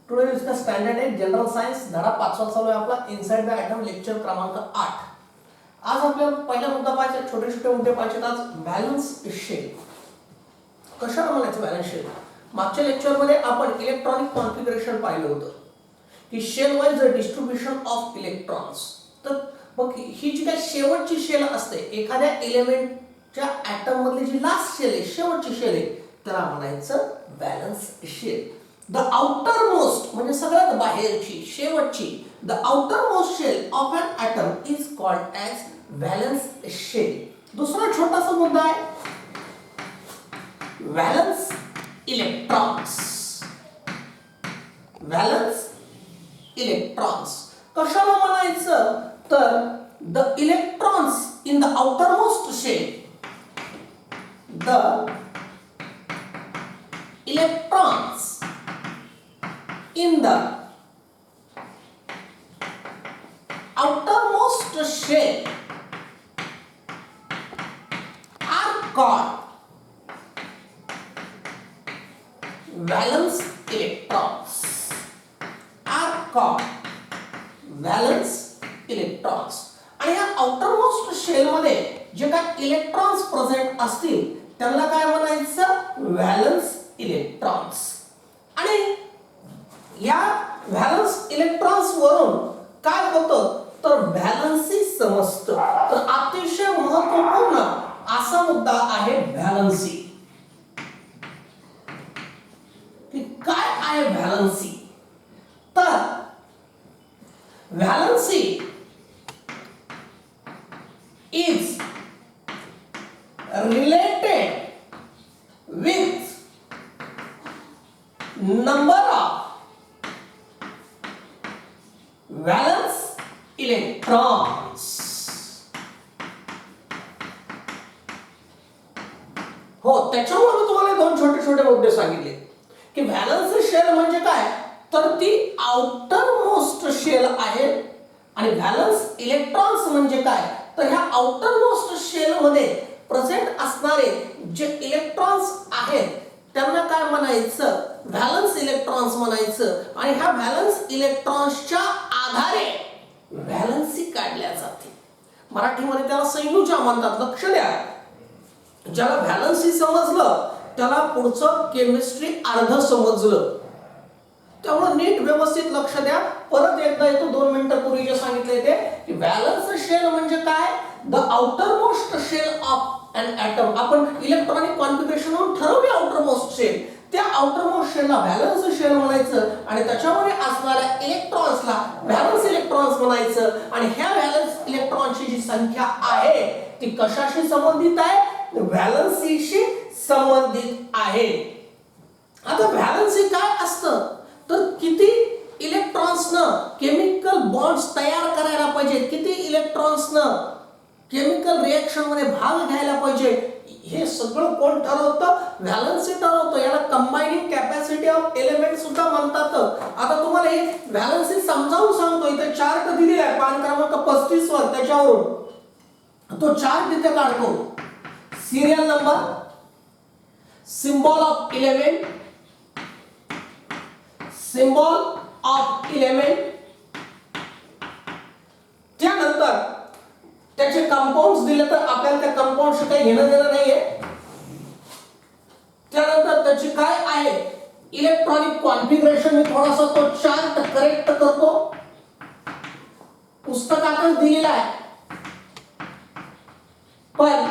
Today is the standard 8 general science धडा 5वा चालू आहे आपला इनसाइड द ॲटम लेक्चर क्रमांक 8. आज आपल्याला पहिला मुद्दा पाहायचा, छोटे छोटे मुद्दे पाहायचे. आज व्हॅलन्स शेल. कशाला म्हणायचं व्हॅलन्स शेल? मागच्या लेक्चरमध्ये आपण इलेक्ट्रॉनिक कॉन्फिगरेशन पाहिलं होतं की shell wise distribution of electrons. तर मग ही जी काही शेवटची शेल असते एखाद्या एलिमेंटच्या ॲटम मधली जी लास्ट शेल आहे, शेवटची शेल आहे, त्याला म्हणायचं valence shell. The outermost म्हणजे सगळ्यात बाहेरची शेवटची, the outermost shell of an atom is called as valence shell. दुसरा छोटासा मुद्दा आहे व्हॅलन्स इलेक्ट्रॉन्स. व्हॅलन्स इलेक्ट्रॉन्स कशाला म्हणायचं तर the electrons in the outermost shell, the electrons in the outermost shell are called valence electrons. Are called valence electrons. आणि या outermost shell मध्ये जे काही इलेक्ट्रॉन्स प्रेझेंट असतील त्यांना काय म्हणायचं? Valence electrons. आणि या व्हॅलन्स इलेक्ट्रॉन्स वरून काय होतं तर व्हॅलन्सी समजतं. तर अतिशय महत्त्वपूर्ण असा मुद्दा आहे व्हॅलन्सी. की काय आहे व्हॅलन्सी? तर valency is related with number of valence electrons. हो, त्याच्यामुळे मी तुम्हाला दोन छोटे छोटे मुद्दे सांगितले की व्हॅलन्स शेल म्हणजे काय तर ती आउटर मोस्ट शेल आहे. आणि व्हॅलन्स इलेक्ट्रॉन्स म्हणजे काय तर ह्या आउटर मोस्ट शेल मध्ये प्रेझेंट असणारे जे इलेक्ट्रॉन्स आहेत त्यांना काय म्हणायचं? व्हॅलन्स इलेक्ट्रॉन्स म्हणायचं. आणि ह्या व्हॅलन्स इलेक्ट्रॉन्सच्या आधारे व्हॅलन्सी काढल्या जाते. मराठीमध्ये त्याला संयुजा म्हणतात. लक्ष द्या, ज्याला व्हॅलन्सी समजलं त्याला पुढचं केमिस्ट्री अर्ध समजलं. त्यामुळे नीट व्यवस्थित लक्ष द्या. परत एकदा येतो 2 मिनिटं पूर्वी जे सांगितले ते की व्हॅलन्स शेल म्हणजे काय the outermost shell of an atom. आपण इलेक्ट्रॉनिक कॉन्फिगरेशन वरून ठरवले आउटर मोस्ट शेल. त्या आउटर मोस्ट शेलला व्हॅलन्स शेल म्हणायचं आणि त्याच्यामध्ये असणाऱ्या इलेक्ट्रॉन्सला व्हॅलन्स इलेक्ट्रॉन्स म्हणायचं. आणि ह्या व्हॅलन्स इलेक्ट्रॉनची जी संख्या आहे ती कशाशी संबंधित आहे? व्हॅलन्सीशी संबंधित आहे. आता व्हॅलन्सी काय असतं तर किती इलेक्ट्रॉन्सनं केमिकल बॉन्ड्स तयार करायला पाहिजे, किती इलेक्ट्रॉन्सनं केमिकल रिएक्शन मध्ये भाग घ्यायला पाहिजे, हे सगळं कोण ठरवतं? व्हॅलन्सी ठरवतं. याला कंबायनिंग कॅपॅसिटी ऑफ एलिमेंट सुद्धा म्हणतात. आता तुम्हाला हे व्हॅलन्सी समजावून सांगतो. इथे चार्ट दिलेला आहे पान क्रमांक 35 वर. त्याच्यावरून तो चार्ट इथे काढतो. Serial number, symbol of element, symbol of element, त्यानंतर त्याचे कंपाऊंड्स दिले तर आपल्याला त्या कंपाऊंडशी काही घेणं देणं नाहीये. त्यानंतर त्याची काय आहे इलेक्ट्रॉनिक कॉन्फिगरेशन. मी थोडासा तो चार्ट करेक्ट करतो. पुस्तकातच दिलेला आहे पण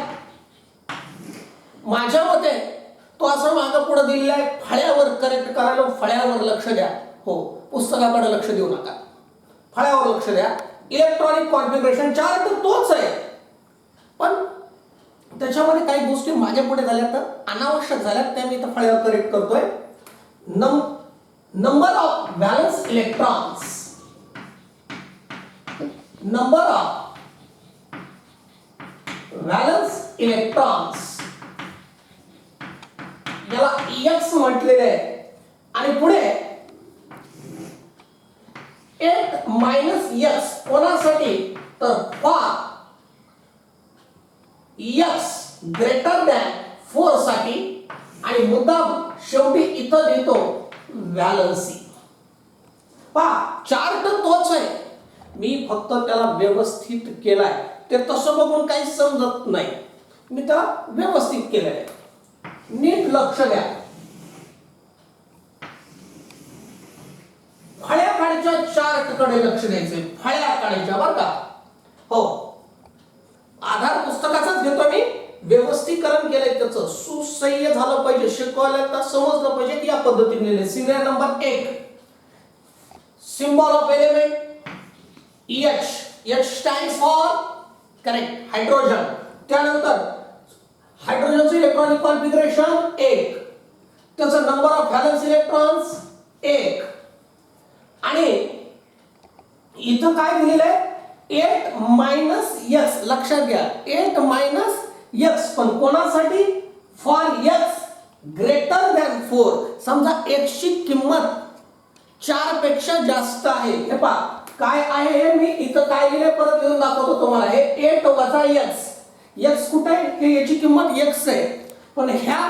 माझ्या मते तो असं मागं पुढे दिलेला आहे. फळ्यावर करेक्ट करायला फळ्यावर लक्ष द्या. हो, पुस्तकाकडे लक्ष देऊ नका, फळ्यावर लक्ष द्या. इलेक्ट्रॉनिक कॉन्फिगरेशन चार्ट तोच आहे पण त्याच्यामध्ये काही गोष्टी माझ्या पुढे झाल्या तर अनावश्यक झाल्या, त्या मी इथं फळ्यावर करेक्ट करतोय. Number of valence electrons, number of valence electrons याला एक्स म्हटलेले आहे. आणि पुढे 8 मायनस एक्स कोणासाठी तर फॉर एक्स ग्रेटर दॅन 4 साठी. आणि मुद्दाम शेवटी इथं देतो व्हॅलन्सी. पहा चार्ट तोच आहे, मी फक्त त्याला व्यवस्थित केलाय. ते तसं बघून काही समजत नाही, मी त्याला व्यवस्थित केलंय. नीट लक्ष द्या. फळ्या काढायच्या चार्ट कडे लक्ष द्यायचंय. फळ्या काढायच्या बरं का. हो, आधार पुस्तकाचाच घेतो मी, व्यवस्थीकरण केलंय त्याचं, सुसह्य झालं पाहिजे, शिकवायला समजलं पाहिजे की या पद्धतीने लिहिले. Serial number 1, symbol of element H. H stands for correct hydrogen. त्यानंतर हायड्रोजनचं इलेक्ट्रॉनिक कॉन्फिगरेशन 1, त्याचं नंबर ऑफ व्हॅलन्स इलेक्ट्रॉन्स 1, आणि इथं काय दिलेलं आहे 8 - x. लक्षात घ्या 8 - x, पण कोणासाठी? For x greater than 4. समजा x ची किंमत 4 पेक्षा जास्त आहे. हे पहा काय आहे हे, मी इथं काय लिहिले परत लिहून दाखवतो तुम्हाला. हे 8 - x. x कुठे आहे? हे याची किंमत x आहे, पण ह्या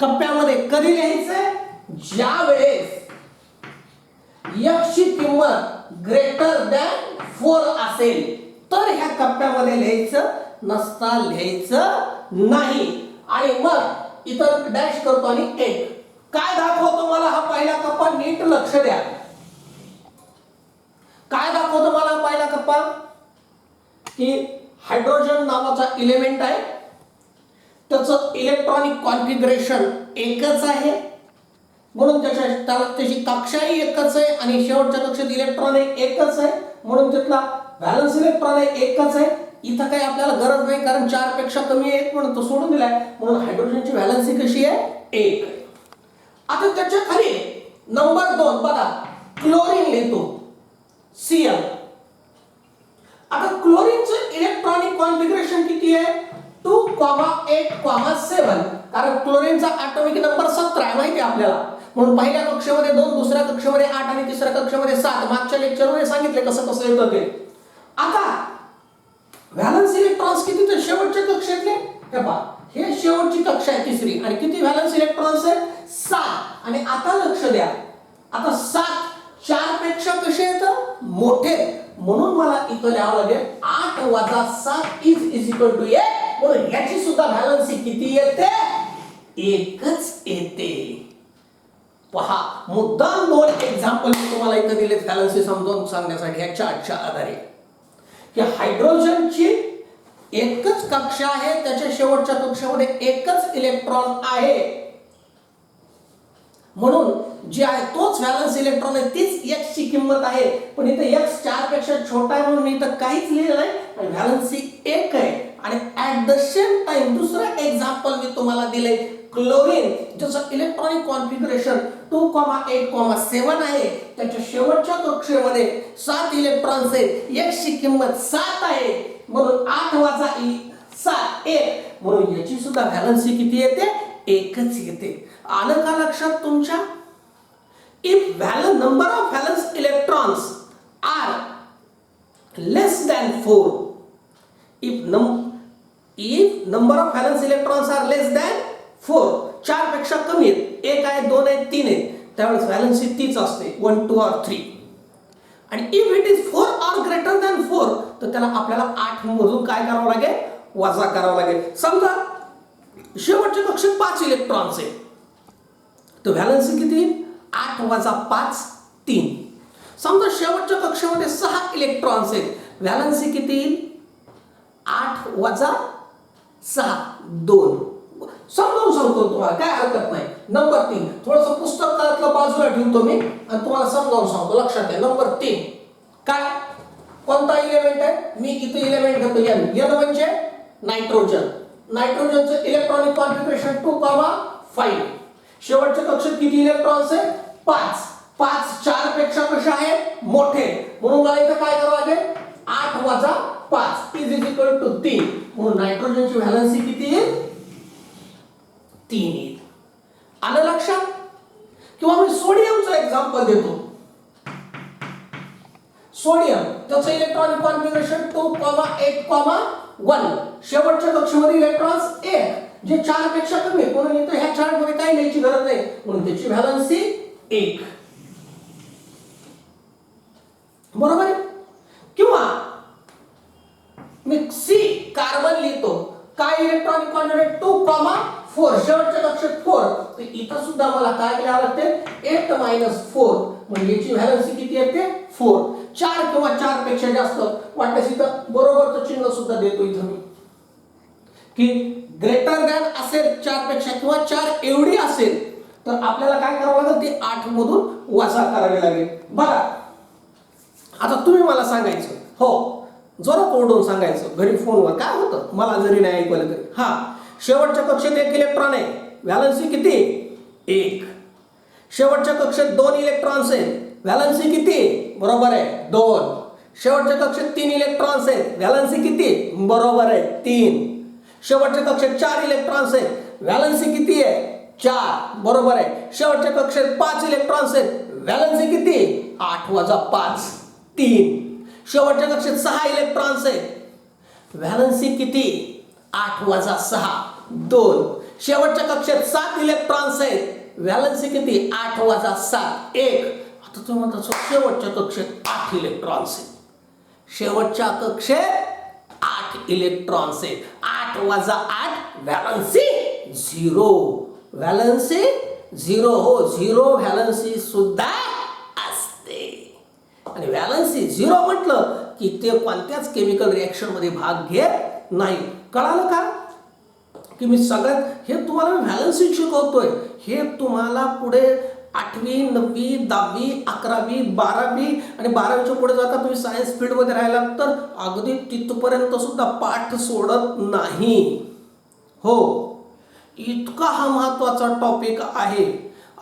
कप्प्यामध्ये कधी लिहायचंय? ज्या वेळेस x ची किंमत ग्रेटर दॅन 4 असेल तर ह्या कप्प्यामध्ये लिहायचं, नसता लिहायचं नाही. आणि मग इथं डॅश करतो आणि 1. काय दाखवतो मला हा पहिला कप्पा? नीट लक्ष द्या. काय दाखवतो मला हा पहिला कप्पा? की हायड्रोजन नावाचा इलेमेंट आहे, त्याचं इलेक्ट्रॉनिक कॉन्फिगरेशन एकच आहे, म्हणून त्याची कक्षाही एकच आहे, आणि शेवटच्या कक्षेत इलेक्ट्रॉन एकच आहे, म्हणून त्यातला व्हॅलन्स इलेक्ट्रॉन एकच आहे. इथं काही आपल्याला गरज नाही, कारण 4 पेक्षा कमी आहे म्हणून तो सोडून दिलाय, म्हणून हायड्रोजनची व्हॅलन्सी कशी आहे? 1. आता त्याच्या खाली नंबर 2 बघा, क्लोरीन लिहितो Cl. आता क्लोरीनचं इलेक्ट्रॉनिक कॉन्फिगरेशन किती आहे? 2,8,7. कारण क्लोरीनचा ॲटॉमिक नंबर 17 आहे माहिती आहे आपल्याला, म्हणून पहिल्या कक्षेमध्ये 2, दुसऱ्या कक्षेमध्ये 8 आणि तिसऱ्या कक्षेमध्ये 7. मागच्या लेक्चरमध्ये सांगितले कसं कसं येतं ते. आता व्हॅलन्स इलेक्ट्रॉन्स किती? तर शेवटच्या कक्षेतले हे पहा, हे शेवटची कक्षा आहे तिसरी, आणि किती व्हॅलन्स इलेक्ट्रॉन्स आहेत? 7. आणि आता लक्ष द्या, आता 7 4 पेक्षा कसे येतं? मोठे, म्हणून मला इथं लिहावं लागेल 8 - 7 इज इक्वल टू 1. म्हणून याची सुद्धा व्हॅलन्सी किती येते? 1च येते. पहा, मुद्दाम 2 एक्झाम्पल तुम्हाला इथं दिले व्हॅलन्सी समजावून सांगण्यासाठी या चार्टच्या आधारे, की हायड्रोजनची एकच कक्षा आहे, त्याच्या शेवटच्या कक्षामध्ये एकच इलेक्ट्रॉन आहे, म्हणून जे आहे तोच व्हॅलन्स इलेक्ट्रॉन आहे, तीच x ची किंमत आहे. पण इथे x 4 पेक्षा छोटा आहे म्हणून मी इथं काहीच लिहिलं नाही, आणि व्हॅलन्सी 1 आहे. आणि ऍट द सेम टाइम दुसरं एक्झाम्पल मी तुम्हाला दिले क्लोरीन, ज्याचं इलेक्ट्रॉनिक कॉन्फिगरेशन 2,8,7 आहे, त्याच्या शेवटच्या कक्षेमध्ये 7 इलेक्ट्रॉन्स आहेत, x ची किंमत 7 आहे, म्हणून 8 - 7 1, म्हणून याची सुद्धा व्हॅलन्सी किती येते? 1च येते. आलं का लक्षात तुमच्या? If number of valence electrons are less than 4, if number of valence electrons are less than 4, 4 पेक्षा कमी आहेत, 1 आहे, 2 आहे, 3 आहे, त्यावेळेस व्हॅलन्सी तीच असते, 1, 2 or 3. आणि if it is 4 or greater than 4, तर त्याला आपल्याला 8 मधून काय करावं लागेल? वजा करावं लागेल. समजा शेवटच्या कक्षेत 5 इलेक्ट्रॉन्स आहेत, तर व्हॅलन्सी किती? 8 - 5 3. समजा शेवटच्या कक्षेमध्ये 6 इलेक्ट्रॉन्स आहेत, व्हॅलन्सी किती येईल? 8 - 6 2. समजावून सांगतो तुम्हाला, काय हरकत नाही. नंबर 3 थोडंसं पुस्तकातलं बाजूला ठेवतो मी आणि तुम्हाला समजावून सांगतो. लक्षात घ्या. नंबर 3 काय, कोणता इलेमेंट आहे? मी इथे इलेमेंट घेतो N म्हणजे नायट्रोजन. नायट्रोजनचं electronic configuration 2,5. शेवटच्या कक्षेत किती इलेक्ट्रॉन्स आहेत? 5. 5 4 पेक्षा कशा आहेत? मोठे, म्हणून मला इथे काय करावं लागेल? 8 - 5 इज इक्वल टू 3. म्हणून नायट्रोजनची व्हॅलन्सी किती येईल? 3 येईल. आलं लक्षात? किंवा मी सोडियमचं एक्झाम्पल देतो. सोडियम, त्याचं इलेक्ट्रॉनिक कॉन्फिगरेशन 2,8,1. शेवटच्या कक्षेमध्ये इलेक्ट्रॉन्स 1, जे 4 पेक्षा कमी आहे, म्हणून इथे ह्या चार्ट मध्ये काही लिहायची गरज नाही, म्हणून त्याची व्हॅलन्सी 1. बरोबर आहे. किंवा मी सी कार्बन लिहितो, काय इलेक्ट्रॉनिक क्वांटिटी 2,4, शेवटच्या कक्षेत 4, तर इथं सुद्धा मला काय लिहावं लागते 8 - 4, म्हणजे याची व्हॅलेन्सी किती येते 4. 4 किंवा 4 पेक्षा जास्त वाटल्यास इथं बरोबरचं चिन्ह सुद्धा देतो इथं मी, की ग्रेटर दॅन असेल 4 पेक्षा किंवा 4 एवढी असेल तर आपल्याला काय करावं लागेल, ते 8 मधून वजा करावे लागेल. बघा आता तुम्ही मला सांगायचं, हो जोरात ओरडून सांगायचं घरी फोनवर, काय होतं मला जरी नाही ऐकलं तरी, हा शेवटच्या कक्षेत 1 इलेक्ट्रॉन आहे, व्हॅलेन्सी किती 1. शेवटच्या कक्षेत 2 इलेक्ट्रॉन्स आहेत, व्हॅलेन्सी किती बरोबर आहे 2. शेवटच्या कक्षेत 3 इलेक्ट्रॉन्स आहेत, व्हॅलेन्सी किती बरोबर आहे 3. शेवटच्या कक्षेत 4 इलेक्ट्रॉन्स आहेत, व्हॅलेन्सी किती आहे 4 बरोबर आहे. शेवटच्या कक्षेत 5 इलेक्ट्रॉन्स आहेत, व्हॅलेन्सी किती 8 - 5 3. शेवटच्या कक्षेत 6 इलेक्ट्रॉन्स आहेत, व्हॅलेन्सी किती 8 - 6 2. शेवटच्या कक्षेत 7 इलेक्ट्रॉन्स आहेत, व्हॅलेन्सी किती 8 - 7 1. आता तुम्ही म्हणता शेवटच्या कक्षेत 8 इलेक्ट्रॉन्स आहेत, शेवटच्या कक्षेत 8 इलेक्ट्रॉन्स आहेत, 8 - 8 व्हॅलेन्सी 0. व्हॅलेन्सी 0 हो 0 व्हॅलेन्सी सुद्धा असते. आणि व्हॅलेन्सी 0 म्हटलं की ते कोणत्याच केमिकल रिएक्शन मध्ये भाग घेत नाही. कळालं का? की मी सगळ्यात हे तुम्हाला व्हॅलेन्सी शिकवतोय, हे तुम्हाला पुढे 8वी 9वी 10वी 11वी 12वी आणि 12वीच्या पुढे जाता तुम्ही सायन्स फील्ड मध्ये राहिला तर अगदी तिथपर्यंत सुद्धा पाठ सोडत नाही. हो इतका हा महत्वाचा टॉपिक आहे.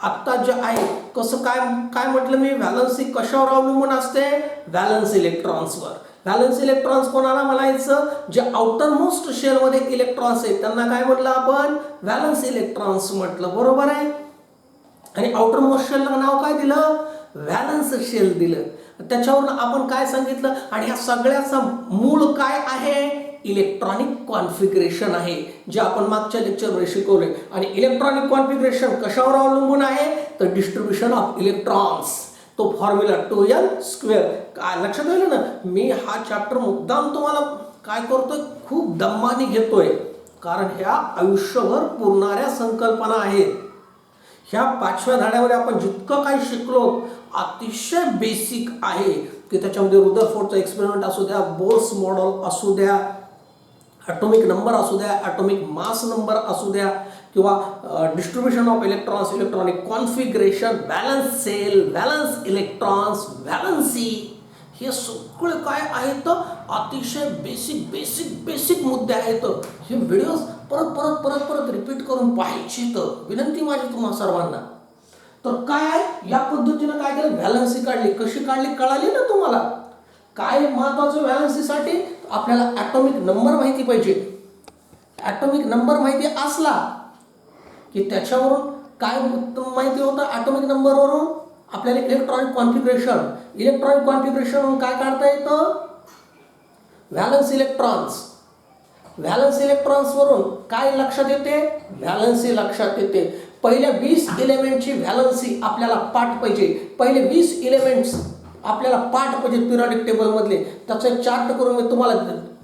आता जे आहे कसं काय काय म्हटलं मी, व्हॅलेन्सी कशावर अवलंबून असते, व्हॅलेन्स इलेक्ट्रॉन्सवर. व्हॅलेन्स इलेक्ट्रॉन्स कोणाला म्हणायचं, जे आउटर मोस्ट शेल मध्ये इलेक्ट्रॉन्स आहेत त्यांना काय म्हटलं आपण, व्हॅलेन्स इलेक्ट्रॉन्स म्हटलं बरोबर आहे. आणि आउटर मोस्ट शेलला नाव काय दिलं, व्हॅलेन्स शेल दिलं. त्याच्यावरून आपण काय सांगितलं, आणि ह्या सगळ्याचा मूळ काय आहे, इलेक्ट्रॉनिक कॉन्फिगरेशन आहे, जे आपण मागच्या लेक्चरमध्ये शिकवले. आणि इलेक्ट्रॉनिक कॉन्फिगरेशन कशावर अवलंबून आहे, तर डिस्ट्रीब्युशन ऑफ इलेक्ट्रॉन्स, तो फॉर्म्युला 2n². काय लक्षात येईल ना, मी हा चॅप्टर मुद्दाम तुम्हाला काय करतोय, खूप दम्माने घेतोय, कारण ह्या आयुष्यभर पुरणाऱ्या संकल्पना आहेत. ह्या 5व्या धड्यामध्ये आपण जितकं काही शिकलो अतिशय बेसिक आहे, की त्याच्यामध्ये रुदरफोर्डचा एक्सपेरिमेंट असू द्या, बोर्स मॉडेल असू द्या, ॲटॉमिक नंबर असू द्या, ॲटॉमिक मास नंबर असू द्या, किंवा distribution of electrons, electronic configuration, valence shell, valence electrons, valency, हे सगळे काय आहेत अतिशय बेसिक बेसिक बेसिक मुद्दे आहेत. हे व्हिडिओज परत परत परत परत रिपीट करून पाहायची तर विनंती माझी तुम्हा सर्वांना. तर काय या पद्धतीनं काय केलं, व्हॅलन्सी काढली. कशी काढली कळाली ना तुम्हाला. काय महत्वाचं व्हॅलन्सीसाठी, आपल्याला ॲटॉमिक नंबर माहिती पाहिजे. ॲटॉमिक नंबर माहिती असला की त्याच्यावरून काय माहिती होतं, ॲटॉमिक नंबरवरून आपल्याला इलेक्ट्रॉनिक कॉन्फिगरेशन, इलेक्ट्रॉनिक कॉन्फिगरेशन काय काढता येतं, व्हॅलन्स इलेक्ट्रॉन्स. व्हॅलन्स इलेक्ट्रॉन्स वरून काय लक्षात येते, व्हॅलन्सी लक्षात येते. पहिल्या 20 एलिमेंटची व्हॅलन्सी आपल्याला पाठ पाहिजे. पहिले 20 एलिमेंट्स आपल्याला पाठ पाहिजे पिरियडिक टेबल मधले. त्याचा एक चार्ट करून मी तुम्हाला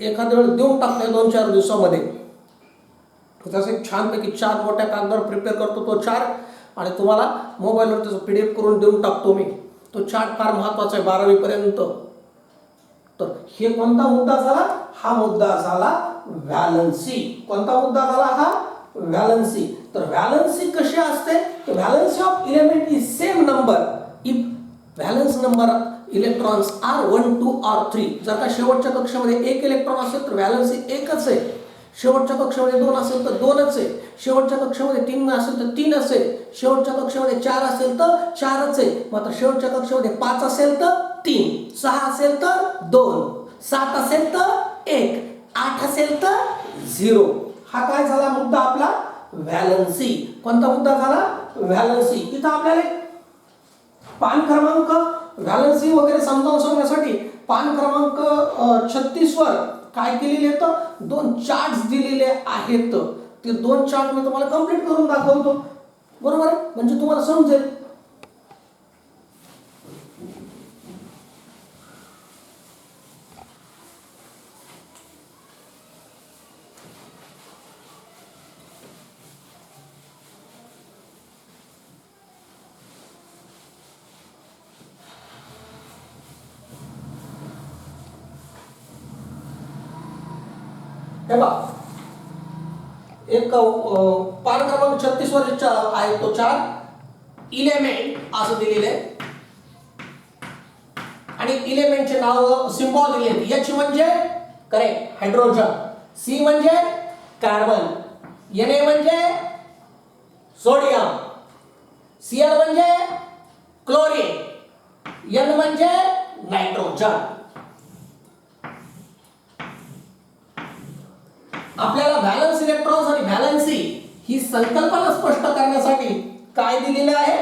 एखाद्या वेळेस देऊन टाकतोय 2-4 दिवसामध्ये. त्याचा एक छानपैकी 4 मोठ्या कागदावर प्रिपेअर करतो तो चार्ट, आणि तुम्हाला मोबाईलवर त्याचं PDF करून देऊन टाकतो मी. तो चार्ट फार महत्वाचा आहे 12वी पर्यंत. तर हे कोणता मुद्दा झाला, हा मुद्दा झाला व्हॅलन्सी. कोणता मुद्दा झाला हा, व्हॅलन्सी. तर व्हॅलन्सी कशी असते, valency of element is same number if valence number electrons are 1 2 or 3. जर का शेवटच्या कक्षेमध्ये 1 इलेक्ट्रॉन असेल तर व्हॅलन्सी 1च आहे. शेवटच्या कक्षेमध्ये 2 असेल तर 2च आहे. शेवटच्या कक्षेमध्ये 3 असेल तर 3 असेल. शेवटच्या कक्षेमध्ये 4 असेल तर 4च आहे. मात्र शेवटच्या कक्षेमध्ये 5 असेल तर 3, 6 असेल तर 2, 7 असेल तर 1, 8 असेल तर 0. हा काय झाला मुद्दा आपला, व्हॅलन्सी. कोणता मुद्दा झाला, व्हॅलन्सी. इथं आपल्याला पान क्रमांक व्हॅलन्सी वगैरे समजावून सांगण्यासाठी पान क्रमांक 36 वर काय केलेले आहेत, 2 चार्ट्स दिलेले आहेत. ते 2 चार्ट मी तुम्हाला कंप्लीट करून दाखवतो बरोबर आहे, म्हणजे तुम्हाला समजेल. हे बघ, एक पान क्रमांक 36 वर आहे तो 4 इलेमेंट असं दिलेलं आहे आणि इलेमेंटचे नाव सिम्बॉल दिले. एच म्हणजे करेक्ट हायड्रोजन, सी म्हणजे कार्बन, Na म्हणजे सोडियम, Cl म्हणजे क्लोरीन, N म्हणजे नायट्रोजन. आपल्याला व्हॅलन्स इलेक्ट्रॉन्स आणि व्हॅलन्सी ही संकल्पना स्पष्ट करण्यासाठी काय दिलेले आहे,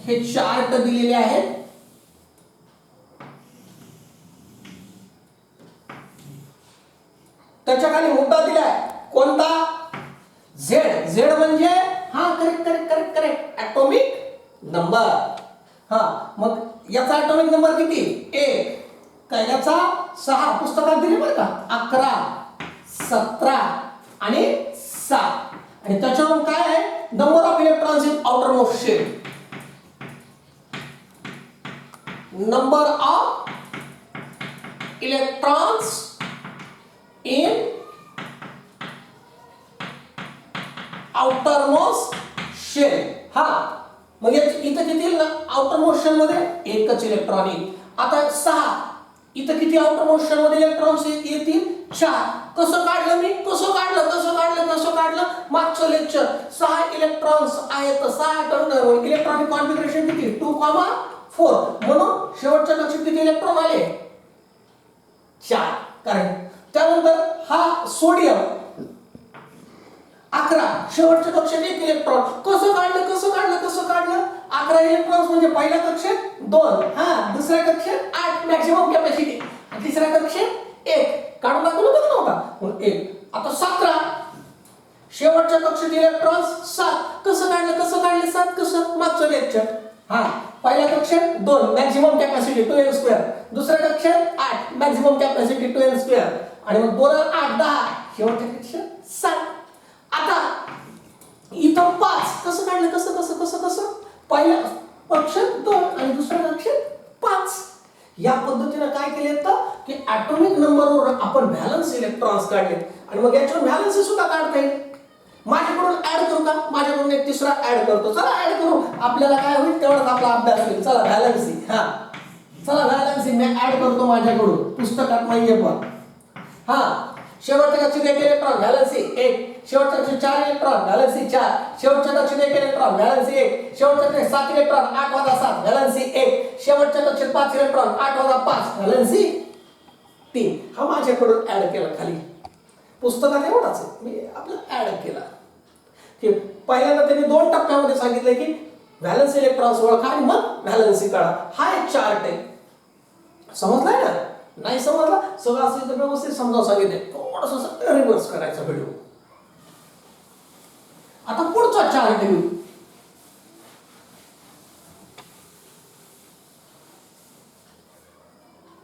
हे चार्ट दिलेले आहेत. त्याच्या खाली मुद्दा दिलाय कोणता, झेड. झेड म्हणजे हा correct correct correct correct atomic number. हा मग याचा ॲटॉमिक नंबर किती, 1. काय याचा 6 पुस्तकात दिले बरं का, 11, 17 आणि 7. आणि त्याच्यावर काय आहे, number of electrons in outermost shell. Number of electrons in outermost shell. हा मग इथं किती आउटर मोस्ट शेल मध्ये एकच इलेक्ट्रॉन येईल. आता 6 इथं किती आउटर मोस्ट शेल मध्ये इलेक्ट्रॉन्स येतील, 4. कसं काढलं मी, कसं काढलं मागचं लेक्चर. 6 इलेक्ट्रॉन्स आहेत, 6 इलेक्ट्रॉनिक कॉन्फिगरेशन किती 2,4. म्हणून शेवटच्या कक्षेत किती इलेक्ट्रॉन आले, 4. कारण त्यानंतर हा सोडियम 11, शेवटच्या कक्षेत 1 इलेक्ट्रॉन. कसं काढलं 11 इलेक्ट्रॉन्स म्हणजे पहिल्या कक्षेत 2, हा दुसऱ्या कक्षेत 8 मॅक्सिमम कॅपॅसिटी, तिसऱ्या कक्षेत 1. काढून दाखवलं होतं नव्हता 1. आता 17 शेवटच्या कक्षेत इलेक्ट्रॉन्स 7. कसं काढलं 7 कसं, मागचं लेक्चर. हा पहिल्या कक्षेत 2 मॅक्सिमम कॅपॅसिटी 2n², दुसऱ्या कक्षेत 8 मॅक्सिमम कॅपॅसिटी 2n², आणि मग 2 8 10 शेवटच्या कक्षेत 7. आता इथं 5 कसं काढलं कसं पहिल्या कक्षेत 2 आणि दुसऱ्या कक्षेत 5. या पद्धतीने काय केले तर की ॲटॉमिक नंबरवर आपण व्हॅलन्स इलेक्ट्रॉन्स काढले आणि मग याच्यावर व्हॅलन्सी सुद्धा काढता येईल. माझ्याकडून ऍड करू का, माझ्याकडून एक तिसरा ऍड करतो, चला ऍड करू, आपल्याला काय होईल तेवढाच आपला अभ्यास होईल. चला व्हॅलन्सी, हा चला व्हॅलन्सी मी ऍड करतो माझ्याकडून, पुस्तकात नाहीये पण. हा शेवटच्या कक्षेत 1 इलेक्ट्रॉन व्हॅलन्सी 1, शेवटच्या कक्षेत 4 इलेक्ट्रॉन व्हॅलन्सी 4, शेवटच्या कक्षेत 1 इलेक्ट्रॉन व्हॅलन्सी 1, शेवटच्या कक्षेत 7 इलेक्ट्रॉन 8 + 7 व्हॅलन्सी 1, शेवटच्या कक्षेत 5 इलेक्ट्रॉन 8 + 5 व्हॅलन्सी 3. हा माझ्याकडून ऍड केला, खाली पुस्तकात एवढाच आहे, मी आपलं ऍड केला. पहिल्यांदा त्यांनी 2 टप्प्यामध्ये सांगितलं की व्हॅलन्स इलेक्ट्रॉन्स ओळखा आणि मग व्हॅलन्सी काढा. हा एक चार्ट आहे, समजलाय ना, नाही समजला सगळं असेल तर व्यवस्थित समजावून सांगितले. थोडस रिव्हर्स करायचा व्हिडिओ. आता पुढचा चार्ट घेऊ.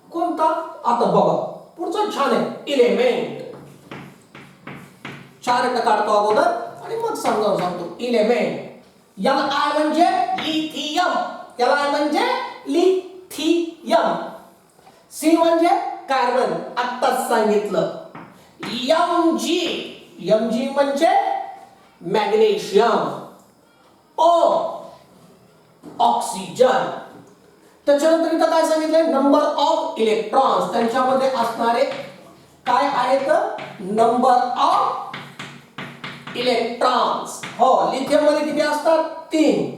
कोणता, आता बघा पुढचा छान आहे, इलेमेंट. चार्ट काढतो अगोदर आणि मग समजावून सांगतो. इलेमेंट, याला I म्हणजे लिथियम, याला I म्हणजे लिथियम. C म्हणजे कार्बन, आत्ताच सांगितलं. Mg म्हणजे मॅग्नेशियम. O oxygen. त्याच्यानंतर इथं काय सांगितलंय, नंबर ऑफ इलेक्ट्रॉन्स, त्यांच्यामध्ये असणारे काय आहेत, नंबर ऑफ इलेक्ट्रॉन्स. हो लिथियम मध्ये किती असतात, 3,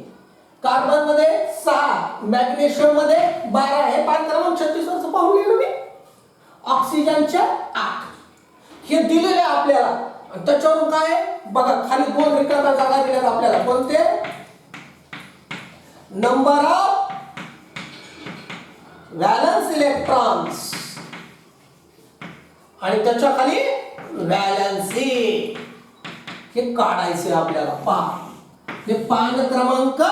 कार्बन मध्ये 6, मॅग्नेशियम मध्ये 12. हे पान क्रमांक 36 वरचं पाहून गेलो मी. ऑक्सिजनच्या 8. हे दिलेले आपल्याला. आणि त्याच्यावरून काय बघा, खाली 2 रिकाम्या जागा दिल्यात आपल्याला. कोणते, नंबर ऑफ व्हॅलन्स इलेक्ट्रॉन्स आणि त्याच्या खाली व्हॅलन्सी. हे काढायचे आपल्याला. पहा हे पान क्रमांक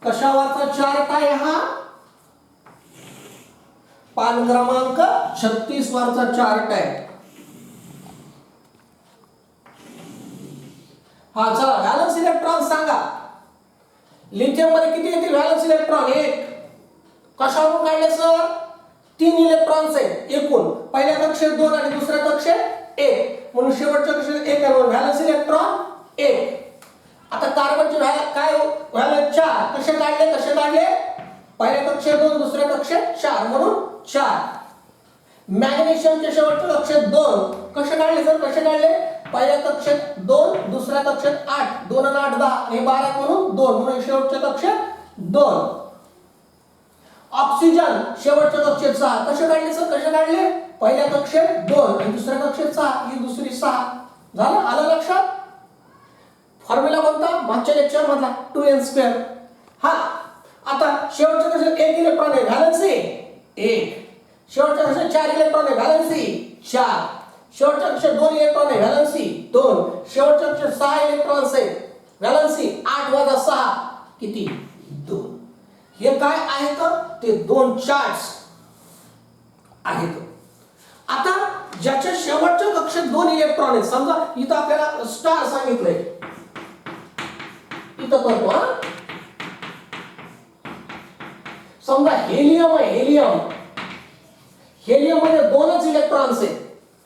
कशावरचा चार्ट आहे हा, पान क्रमांक 36 वरचा चार्ट आहे. हा चला व्हॅलन्स इलेक्ट्रॉन सांगा. लिथियम मध्ये किती येतील व्हॅलन्स इलेक्ट्रॉन, 1. कशावरून काढले सर, 3 इलेक्ट्रॉन्स आहेत एकूण, पहिल्या कक्षेत 2 आणि दुसऱ्या कक्षेत 1, म्हणून शेवटच्या कक्षेत 1 आहे, व्हॅलन्स इलेक्ट्रॉन 1. आता कार्बनचे काय व्हॅलन्स 4. कसे काढले? पहिल्या कक्षेत 2 दुसऱ्या कक्षेत 4 म्हणून 4. मॅग्नेशियमच्या शेवटच्या कक्षेत 2. कसे काढले? पहिल्या कक्षेत 2 दुसऱ्या कक्षेत 8. 2 आणि 8 10 हे 12 म्हणून 2 म्हणून शेवटच्या कक्षेत 2. ऑक्सिजन शेवटच्या कक्षेत 6. कसे काढले? पहिल्या कक्षेत 2 आणि दुसऱ्या कक्षेत 6 ही दुसरी 6. झालं? आलं लक्षात? फॉर्म्युला कोणता? मागच्या लेक्चर मधला 2n². हा आता शेवटच्या कक्षेत 1 इलेक्ट्रॉन आहे, व्हॅलन्स 1. शेवटच्या कक्षेत 4 इलेक्ट्रॉन आहे, व्हॅलन्स 4. शेवटच्या कक्षेत 2 इलेक्ट्रॉन आहे, व्हॅलन्स 2. शेवटच्या कक्षेत 6 इलेक्ट्रॉन्स आहेत, व्हॅलन्स 8 वजा 6 किती? 2. हे काय आहेत? ते 2 चार्ट्स आहेत. आता ज्याच्या शेवटच्या कक्षेत 2 इलेक्ट्रॉन आहेत, समजा इथं आपल्याला स्टार सांगितलंय, इथं करतो हा. समजा हेलियम आहे, हेलियम मध्ये 2च इलेक्ट्रॉन्स आहेत.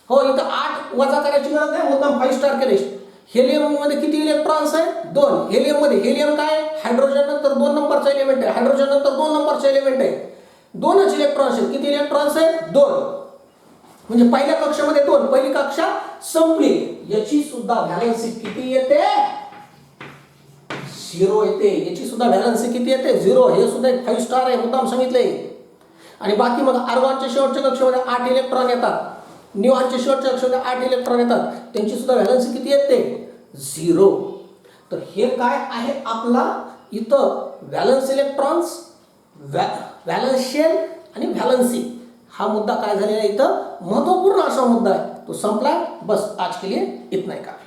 हो, इथं 8 वजा करायची गरज नाही, मुद्दाम 5 स्टार केले. हेलियम मध्ये किती इलेक्ट्रॉन्स आहेत? 2. हेलियम काय? हायड्रोजन नंतर 2 नंबरचा एलिमेंट आहे, हायड्रोजन नंतर 2 नंबरचा एलिमेंट आहे. 2च इलेक्ट्रॉन्स आहेत. किती इलेक्ट्रॉन्स आहेत? 2. म्हणजे पहिल्या कक्षेमध्ये 2, पहिली कक्षा संपली. याची सुद्धा व्हॅलन्सी किती येते? 0 येते. याची सुद्धा व्हॅलन्सी किती येते? 0. हे सुद्धा एक 5 स्टार आहे, मुद्दाम सांगितलंय. आणि बाकी मग आर्गॉनच्या शेवटच्या कक्षेमध्ये 8 इलेक्ट्रॉन येतात, न्यूऑनच्या शेवटच्या कक्षेमध्ये 8 इलेक्ट्रॉन येतात. त्यांची सुद्धा व्हॅलन्सी किती येते? 0. तर हे काय आहे आपला इथं व्हॅलन्स इलेक्ट्रॉन्स, व्हॅलन्स शेल आणि व्हॅलन्सी. हा मुद्दा काय झालेला आहे इथं महत्वपूर्ण असा मुद्दा आहे, तो संपला. बस आज के लिए इतना ही काफी.